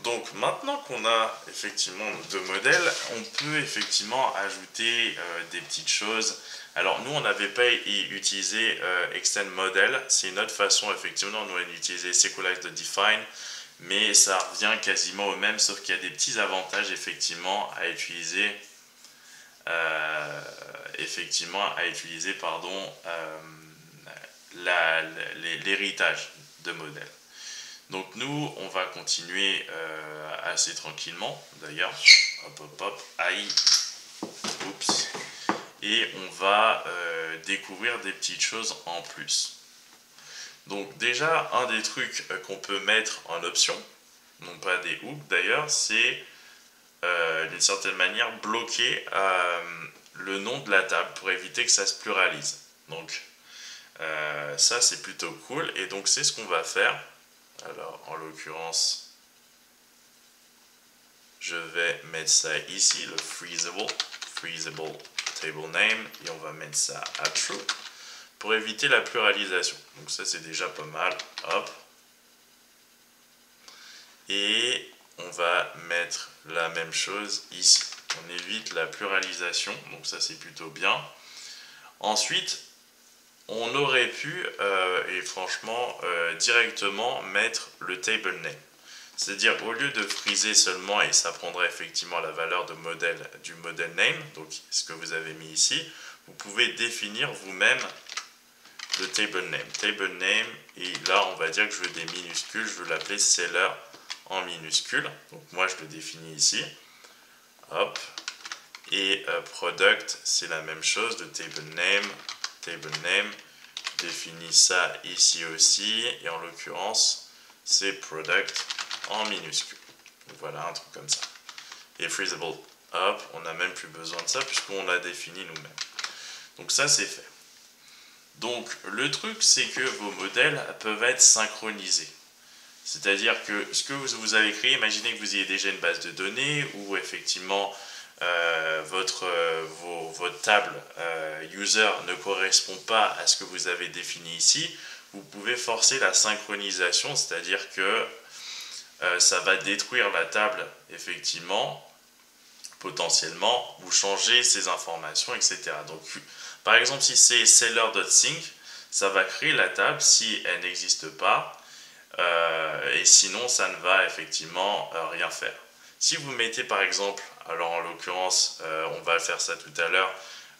Donc maintenant qu'on a effectivement nos deux modèles, on peut effectivement ajouter des petites choses. Alors nous on n'avait pas utilisé extend model, c'est une autre façon effectivement, nous on a utilisé sequelize.define, mais ça revient quasiment au même, sauf qu'il y a des petits avantages effectivement à utiliser l'héritage de modèles. Donc nous, on va continuer assez tranquillement, d'ailleurs. Hop, hop, hop, aïe. Oups. Et on va découvrir des petites choses en plus. Donc déjà, un des trucs qu'on peut mettre en option, non pas des hooks d'ailleurs, c'est d'une certaine manière bloquer le nom de la table pour éviter que ça se pluralise. Donc ça c'est plutôt cool et donc c'est ce qu'on va faire. Alors en l'occurrence je vais mettre ça ici, le freezable table name, et on va mettre ça à true pour éviter la pluralisation. Donc ça c'est déjà pas mal. Hop. Et on va mettre la même chose ici. On évite la pluralisation, donc ça c'est plutôt bien. Ensuite, on aurait pu, et franchement, directement mettre le table name. C'est-à-dire, au lieu de freezer seulement, et ça prendrait effectivement la valeur de modèle du model name, donc ce que vous avez mis ici, vous pouvez définir vous-même le table name. Table name, et là on va dire que je veux des minuscules, je veux l'appeler seller en minuscules. Donc moi je le définis ici. Hop. Et product, c'est la même chose, le table name, je définis ça ici aussi, et en l'occurrence, c'est product en minuscule. Donc voilà, un truc comme ça. Et freezable, hop, on n'a même plus besoin de ça puisqu'on l'a défini nous-mêmes. Donc ça, c'est fait. Donc le truc, c'est que vos modèles peuvent être synchronisés. C'est-à-dire que ce que vous avez créé, imaginez que vous ayez déjà une base de données où effectivement votre table user ne correspond pas à ce que vous avez défini ici, vous pouvez forcer la synchronisation, c'est-à-dire que ça va détruire la table effectivement, potentiellement, vous changez ces informations, etc. Donc par exemple si c'est seller.sync, ça va créer la table si elle n'existe pas, et sinon ça ne va effectivement rien faire. Si vous mettez par exemple, alors en l'occurrence on va faire ça tout à l'heure,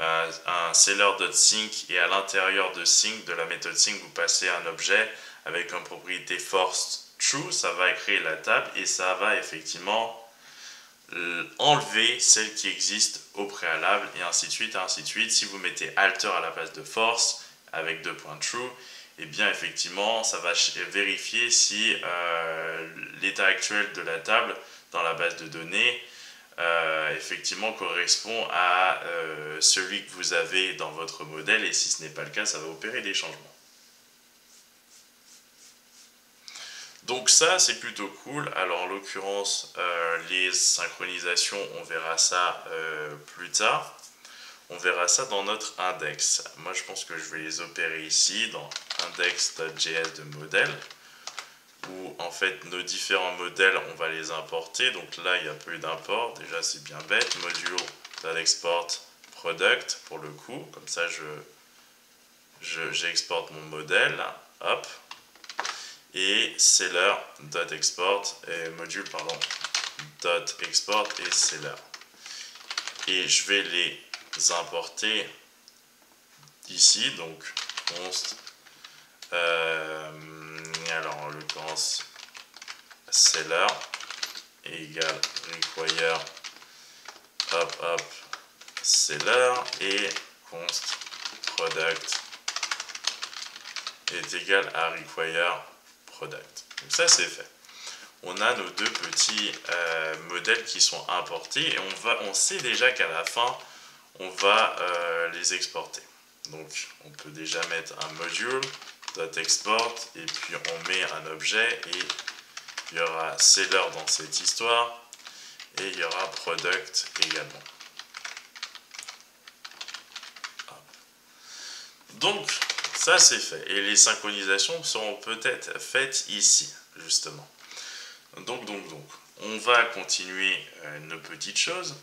un seller.sync, et à l'intérieur de sync, de la méthode sync, vous passez un objet avec une propriété force true, ça va créer la table et ça va effectivement enlever celle qui existe au préalable, et ainsi de suite, et ainsi de suite. Si vous mettez alter à la place de force avec 2.true, et bien effectivement ça va vérifier si l'état actuel de la table dans la base de données effectivement correspond à celui que vous avez dans votre modèle, et si ce n'est pas le cas, ça va opérer des changements. Donc ça c'est plutôt cool. Alors en l'occurrence les synchronisations, on verra ça plus tard. On verra ça dans notre index. Moi je pense que je vais les opérer ici dans index.js de modèle, où en fait nos différents modèles on va les importer. Donc là il n'y a plus d'import, déjà c'est bien bête. Modulo.export product pour le coup, comme ça j'exporte mon modèle, hop, et seller.export et module pardon .export et seller, et je vais les importer ici, donc const alors en l'occurrence seller égale require hop hop seller, et const product est égal à require product. Donc ça c'est fait. On a nos deux petits modèles qui sont importés, et on sait déjà qu'à la fin on va les exporter. Donc on peut déjà mettre un module.export, et puis on met un objet, et il y aura seller dans cette histoire, et il y aura product également. Donc ça c'est fait, et les synchronisations seront peut-être faites ici justement. Donc, on va continuer nos petites choses,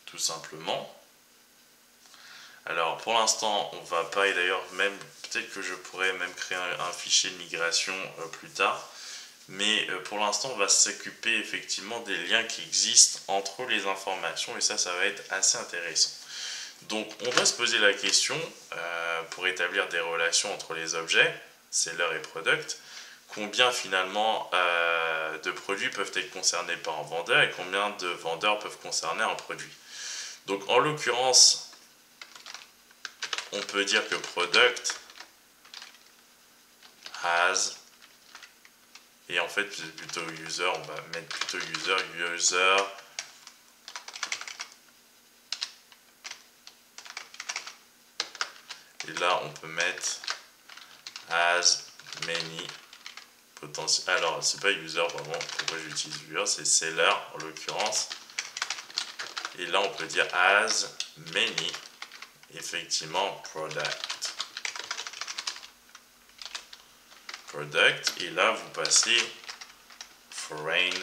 tout simplement. Alors, pour l'instant, on va pas, et d'ailleurs, même, peut-être que je pourrais même créer un fichier de migration plus tard. Mais pour l'instant, on va s'occuper effectivement des liens qui existent entre les informations, et ça va être assez intéressant. Donc, on doit se poser la question, pour établir des relations entre les objets, seller et product, combien finalement de produits peuvent être concernés par un vendeur et combien de vendeurs peuvent concerner un produit. Donc, en l'occurrence, on peut dire que product has, et en fait, plutôt user, on va mettre plutôt user, et là, on peut mettre as many potentiels. Alors, c'est pas user, pardon, pourquoi j'utilise user, c'est seller en l'occurrence. Et là, on peut dire as many, effectivement, product. Et là, vous passez foreign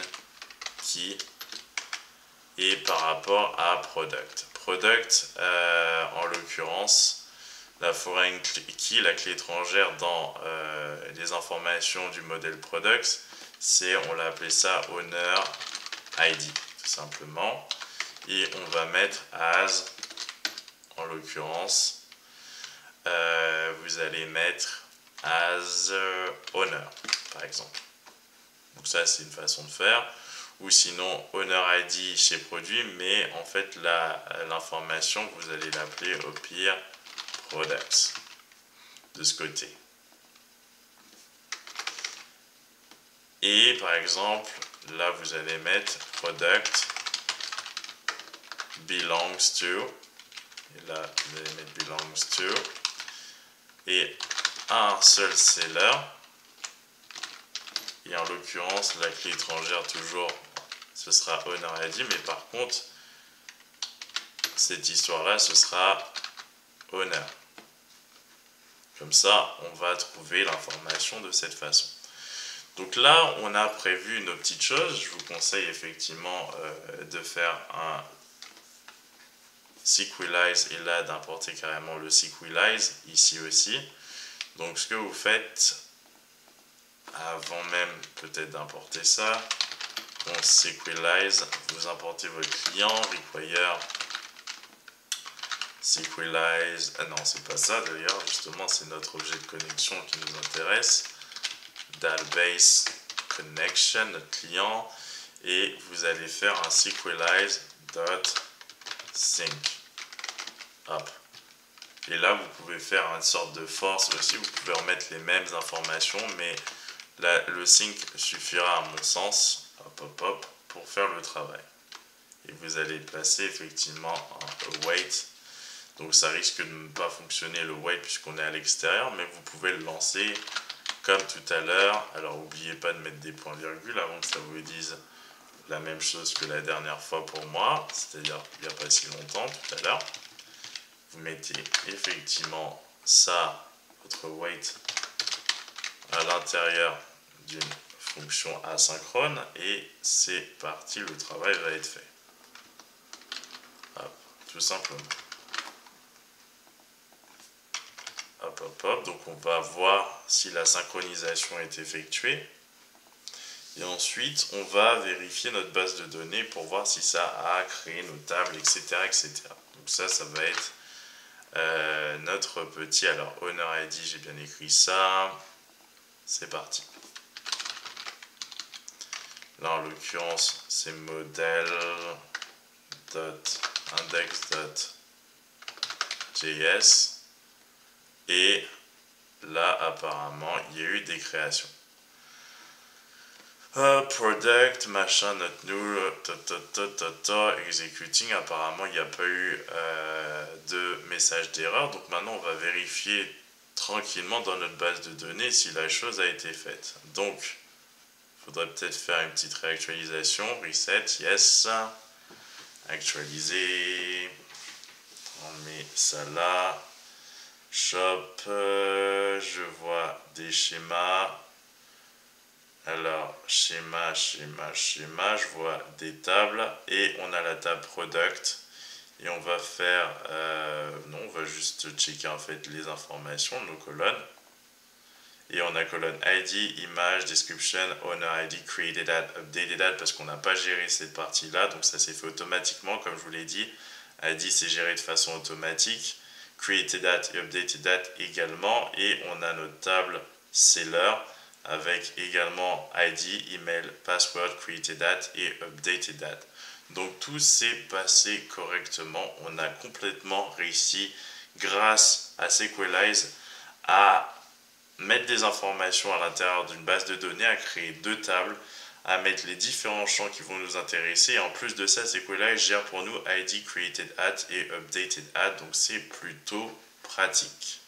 key et par rapport à product. Product, en l'occurrence, la foreign key, la clé étrangère dans les informations du modèle product, on l'a appelé ça owner ID, tout simplement. Et on va mettre as, en l'occurrence, vous allez mettre as owner, par exemple. Donc ça, c'est une façon de faire. Ou sinon, owner ID chez produit, mais en fait, l'information, vous allez l'appeler au pire products, de ce côté. Et par exemple, là, vous allez mettre product belongs to, et là, vous allez mettre belongs to, et un seul seller, et en l'occurrence, la clé étrangère, toujours, ce sera owner ID, mais par contre, cette histoire-là, ce sera owner. Comme ça, on va trouver l'information de cette façon. Donc là, on a prévu nos petites choses. Je vous conseille effectivement de faire un sequelize et là d'importer carrément le sequelize ici aussi. Donc ce que vous faites, avant même peut-être d'importer ça, on sequelize, vous importez votre client, require sequelize, non c'est pas ça d'ailleurs, justement c'est notre objet de connexion qui nous intéresse, database connection, notre client, et vous allez faire un sequelize dot sync. Hop. Et là, vous pouvez faire une sorte de force aussi, vous pouvez remettre les mêmes informations, mais là, le sync suffira à mon sens, hop, pour faire le travail. Et vous allez placer effectivement un await. Donc ça risque de ne pas fonctionner le wait puisqu'on est à l'extérieur, mais vous pouvez le lancer comme tout à l'heure. Alors n'oubliez pas de mettre des points-virgules avant que ça vous dise la même chose que la dernière fois pour moi, c'est-à-dire il n'y a pas si longtemps, tout à l'heure. Vous mettez effectivement ça, votre wait, à l'intérieur d'une fonction asynchrone et c'est parti, le travail va être fait. Hop, tout simplement. Hop, donc on va voir si la synchronisation est effectuée. Et ensuite, on va vérifier notre base de données pour voir si ça a créé nos tables, etc. etc. Donc ça va être notre petit, alors owner ID, j'ai bien écrit ça, c'est parti. Là en l'occurrence c'est model.index.js et là apparemment il y a eu des créations. Product, machin, not new, executing, apparemment il n'y a pas eu de message d'erreur, donc maintenant on va vérifier tranquillement dans notre base de données si la chose a été faite. Donc, il faudrait peut-être faire une petite réactualisation, reset, yes, actualiser, on met ça là, shop, je vois des schémas, Alors, schéma, je vois des tables et on a la table product. Et on va faire, non, on va juste checker en fait les informations de nos colonnes. Et on a colonne ID, image, description, owner ID, created ad, updated ad, parce qu'on n'a pas géré cette partie-là, donc ça s'est fait automatiquement, comme je vous l'ai dit. ID, c'est géré de façon automatique. Created ad et updated ad également. Et on a notre table seller avec également ID, email, password, created ad et updated ad. Donc tout s'est passé correctement. On a complètement réussi, grâce à Sequelize, à mettre des informations à l'intérieur d'une base de données, à créer deux tables, à mettre les différents champs qui vont nous intéresser. Et en plus de ça, Sequelize gère pour nous ID, created ad et updated ad. Donc c'est plutôt pratique.